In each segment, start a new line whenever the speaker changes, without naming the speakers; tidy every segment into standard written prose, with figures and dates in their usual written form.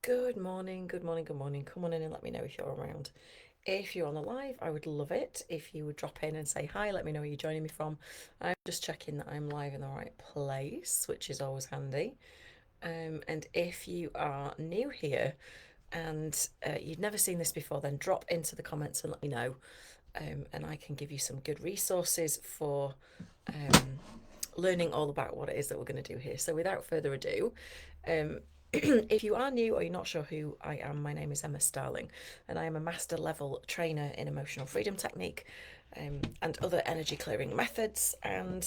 Good morning, good morning, good morning. Come on in and let me know if you're around. If you're on the live, I would love it if you would drop in and say hi, let me know where you're joining me from. I'm just checking that I'm live in the right place, which is always handy. And if you are new here and you've never seen this before, then drop into the comments and let me know. And I can give you some good resources for learning all about what it is that we're going to do here. So without further ado, um, if you are new or you're not sure who I am, my name is Emma Starling, and I am a master level trainer in emotional freedom technique and other energy clearing methods. And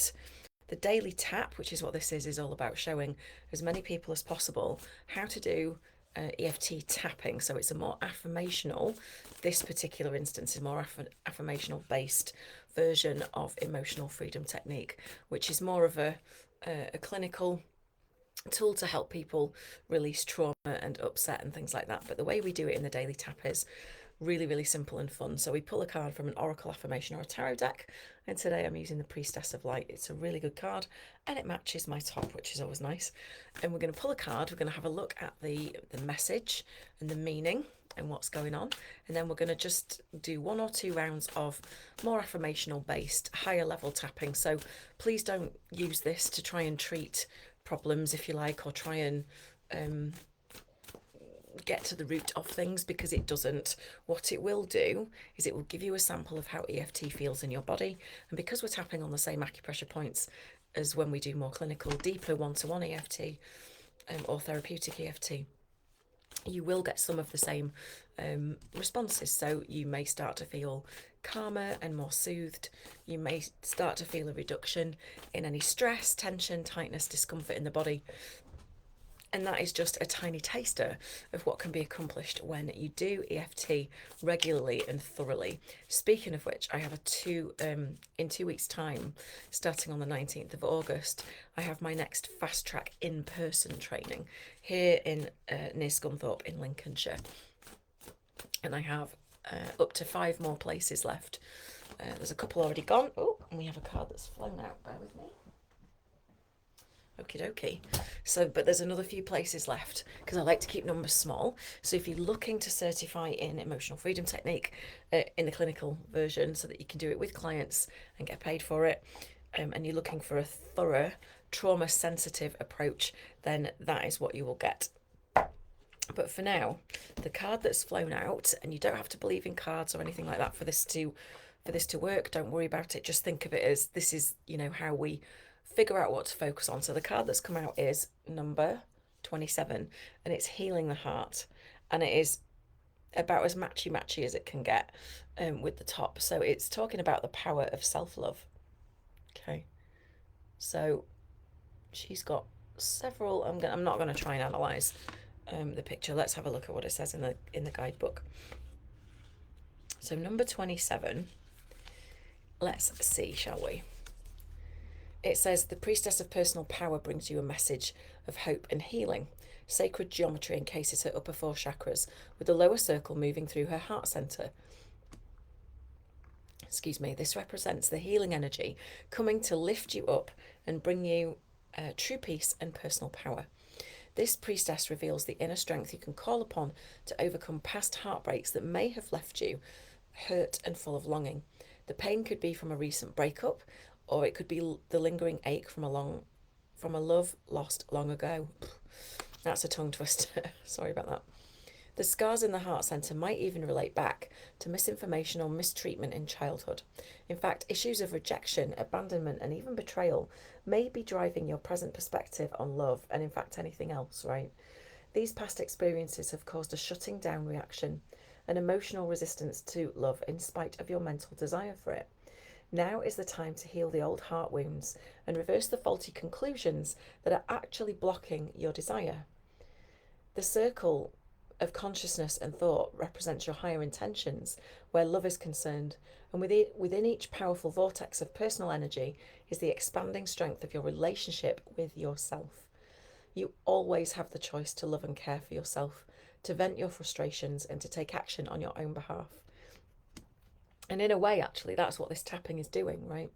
the daily tap, which is what this is all about showing as many people as possible how to do EFT tapping. So it's a more affirmational, this particular instance is more affirmational based version of emotional freedom technique, which is more of a clinical tool to help people release trauma and upset and things like that. But the way we do it in the daily tap is really, really simple and fun. So we pull a card from an oracle affirmation or a tarot deck. And today I'm using the Priestess of Light. It's a really good card and it matches my top, which is always nice. And we're going to pull a card. We're going to have a look at the message and the meaning and what's going on. And then we're going to just do 1 or 2 rounds of more affirmational based, higher level tapping. So please don't use this to try and treat problems, if you like, or try and get to the root of things, because it doesn't. What it will do is it will give you a sample of how EFT feels in your body. And because we're tapping on the same acupressure points as when we do more clinical, deeper one-to-one EFT or therapeutic EFT, you will get some of the same responses. So you may start to feel calmer and more soothed. You may start to feel a reduction in any stress, tension, tightness, discomfort in the body. And that is just a tiny taster of what can be accomplished when you do EFT regularly and thoroughly. Speaking of which, I have in 2 weeks' time, starting on the 19th of August, I have my next fast track in-person training here in near Scunthorpe in Lincolnshire. And I have up to 5 more places left. There's a couple already gone. Oh, and we have a card that's flown out. Bear with me. Okie dokie. So, but there's another few places left because I like to keep numbers small. So if you're looking to certify in emotional freedom technique in the clinical version so that you can do it with clients and get paid for it, and you're looking for a thorough, trauma sensitive approach, then that is what you will get. But for now, the card that's flown out, and you don't have to believe in cards or anything like that for this to work. Don't worry about it. Just think of it as this is, how we figure out what to focus on. So the card that's come out is number 27, and it's healing the heart, and it is about as matchy as it can get with the top. So it's talking about the power of self-love. Okay, so she's got several. I'm not going to try and analyze the picture. Let's have a look at what it says in the guidebook. So number 27. Let's see, shall we? It says the priestess of personal power brings you a message of hope and healing. Sacred geometry encases her upper 4 chakras, with the lower circle moving through her heart center. Excuse me. This represents the healing energy coming to lift you up and bring you true peace and personal power. This priestess reveals the inner strength you can call upon to overcome past heartbreaks that may have left you hurt and full of longing. The pain could be from a recent breakup, or it could be the lingering ache from a love lost long ago. That's a tongue twister. Sorry about that. The scars in the heart center might even relate back to misinformation or mistreatment in childhood. In fact, issues of rejection, abandonment, and even betrayal may be driving your present perspective on love and, in fact, anything else, right? These past experiences have caused a shutting down reaction, an emotional resistance to love in spite of your mental desire for it. Now is the time to heal the old heart wounds and reverse the faulty conclusions that are actually blocking your desire. The circle of consciousness and thought represents your higher intentions, where love is concerned, and within each powerful vortex of personal energy is the expanding strength of your relationship with yourself. You always have the choice to love and care for yourself, to vent your frustrations, and to take action on your own behalf. And in a way, actually, that's what this tapping is doing, right?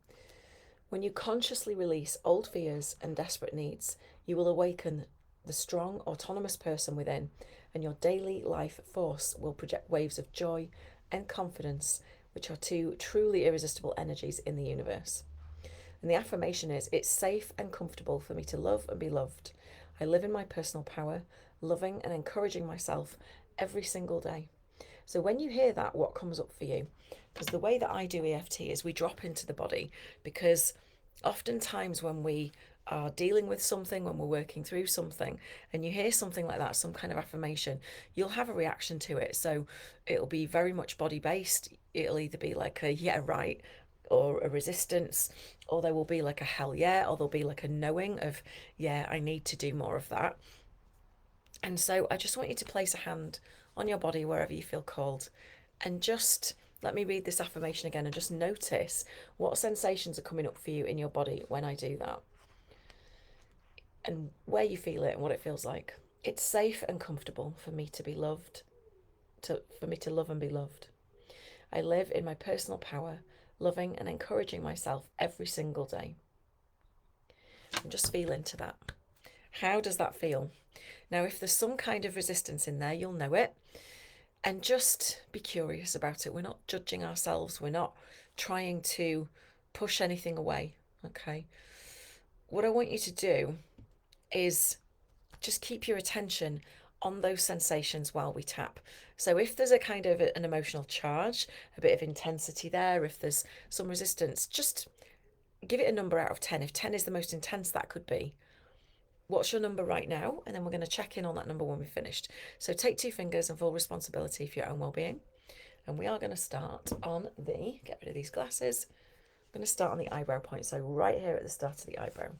When you consciously release old fears and desperate needs, you will awaken the strong, autonomous person within, and your daily life force will project waves of joy and confidence, which are two truly irresistible energies in the universe. And the affirmation is, it's safe and comfortable for me to love and be loved. I live in my personal power, loving and encouraging myself every single day. So when you hear that, what comes up for you? Because the way that I do EFT is we drop into the body, because oftentimes when we are dealing with something, when we're working through something, and you hear something like that, some kind of affirmation, you'll have a reaction to it. So it'll be very much body based. It'll either be like a yeah, right, or a resistance, or there will be like a hell yeah, or there'll be like a knowing of yeah, I need to do more of that. And so I just want you to place a hand on your body wherever you feel called, and just let me read this affirmation again, and just notice what sensations are coming up for you in your body when I do that, and where you feel it and what it feels like. It's safe and comfortable for me to be loved, for me to love and be loved. I live in my personal power, loving and encouraging myself every single day. And just feel into that. How does that feel? Now, if there's some kind of resistance in there, you'll know it. And just be curious about it. We're not judging ourselves. We're not trying to push anything away. Okay. What I want you to do is just keep your attention on those sensations while we tap. So if there's a kind of an emotional charge, a bit of intensity there, if there's some resistance, just give it a number out of 10. If 10 is the most intense that could be, what's your number right now? And then we're going to check in on that number when we've finished. So take 2 fingers and full responsibility for your own well-being. And we are going to start on get rid of these glasses. I'm going to start on the eyebrow point. So right here at the start of the eyebrow.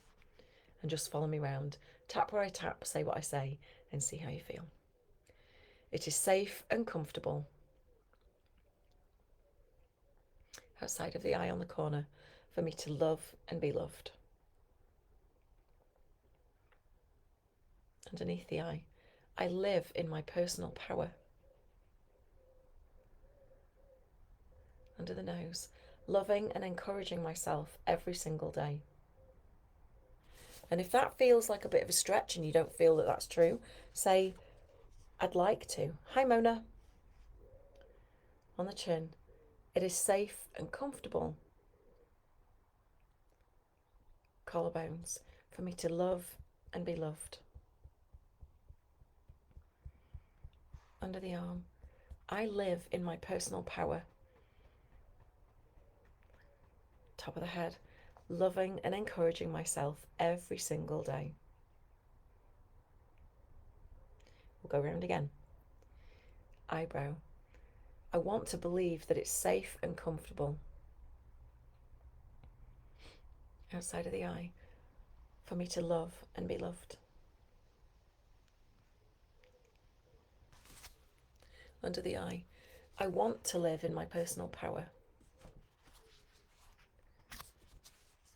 And just follow me around. Tap where I tap, say what I say, and see how you feel. It is safe and comfortable outside of the eye on the corner for me to love and be loved. Underneath the eye, I live in my personal power. Under the nose, loving and encouraging myself every single day. And if that feels like a bit of a stretch and you don't feel that that's true, say, I'd like to. Hi, Mona. On the chin, it is safe and comfortable. Collarbones, for me to love and be loved. Under the arm, I live in my personal power. Top of the head, loving and encouraging myself every single day. We'll go around again. Eyebrow, I want to believe that it's safe and comfortable. Outside of the eye, for me to love and be loved. Under the eye, I want to live in my personal power.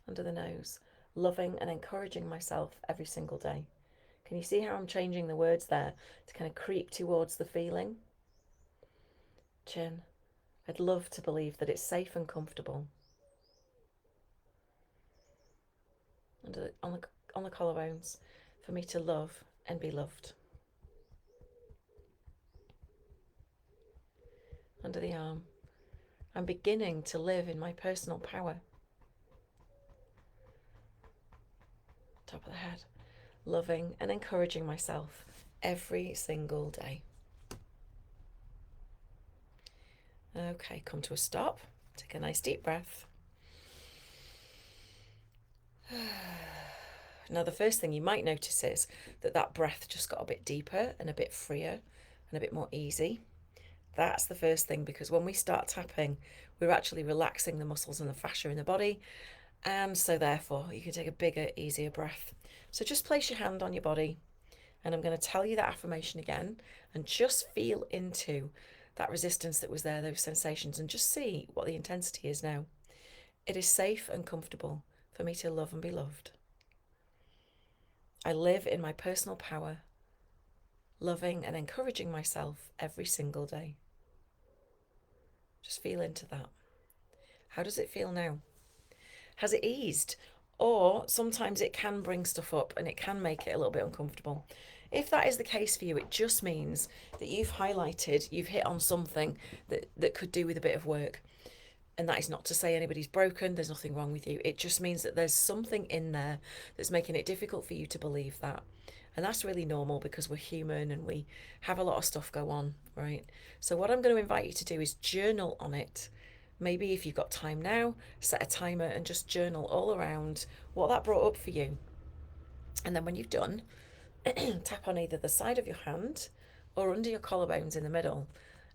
Under the nose, loving and encouraging myself every single day. Can you see how I'm changing the words there to kind of creep towards the feeling? Chin, I'd love to believe that it's safe and comfortable. On the collarbones, for me to love and be loved. Under the arm, I'm beginning to live in my personal power. Top of the head, loving and encouraging myself every single day. Okay, come to a stop. Take a nice deep breath. Now, the first thing you might notice is that breath just got a bit deeper and a bit freer and a bit more easy. That's the first thing, because when we start tapping, we're actually relaxing the muscles and the fascia in the body. And so therefore, you can take a bigger, easier breath. So just place your hand on your body, and I'm going to tell you that affirmation again, and just feel into that resistance that was there, those sensations, and just see what the intensity is now. It is safe and comfortable for me to love and be loved. I live in my personal power, loving and encouraging myself every single day. Just feel into that. How does it feel now? Has it eased? Or sometimes it can bring stuff up and it can make it a little bit uncomfortable. If that is the case for you, it just means that you've hit on something that could do with a bit of work. And that is not to say anybody's broken, there's nothing wrong with you. It just means that there's something in there that's making it difficult for you to believe that. And that's really normal because we're human and we have a lot of stuff go on, right? So, what I'm going to invite you to do is journal on it. Maybe if you've got time now, set a timer and just journal all around what that brought up for you. And then when you've done, tap on either the side of your hand or under your collarbones in the middle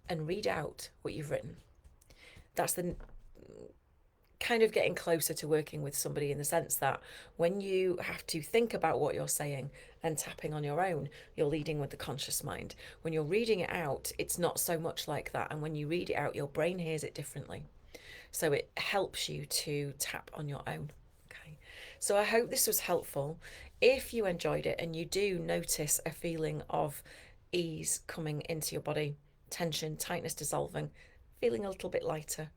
and read out what you've written. That's the kind of getting closer to working with somebody in the sense that when you have to think about what you're saying and tapping on your own, you're leading with the conscious mind. When you're reading it out, it's not so much like that. And when you read it out, your brain hears it differently. So it helps you to tap on your own. Okay. So I hope this was helpful. If you enjoyed it and you do notice a feeling of ease coming into your body, tension, tightness dissolving, feeling a little bit lighter,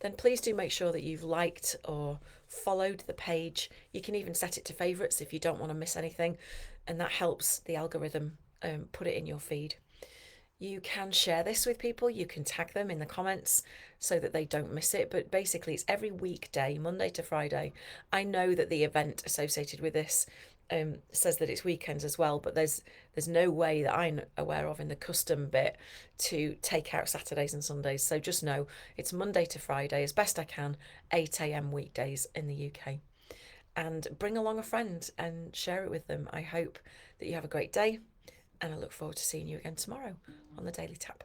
then please do make sure that you've liked or followed the page. You can even set it to favourites if you don't want to miss anything, and that helps the algorithm put it in your feed. You can share this with people, you can tag them in the comments so that they don't miss it. But basically, it's every weekday, Monday to Friday. I know that the event associated with this says that it's weekends as well, but there's no way that I'm aware of in the custom bit to take out Saturdays and Sundays. So just know it's Monday to Friday as best I can, 8 a.m. weekdays in the UK. And bring along a friend and share it with them. I hope that you have a great day, and I look forward to seeing you again tomorrow on the Daily Tap.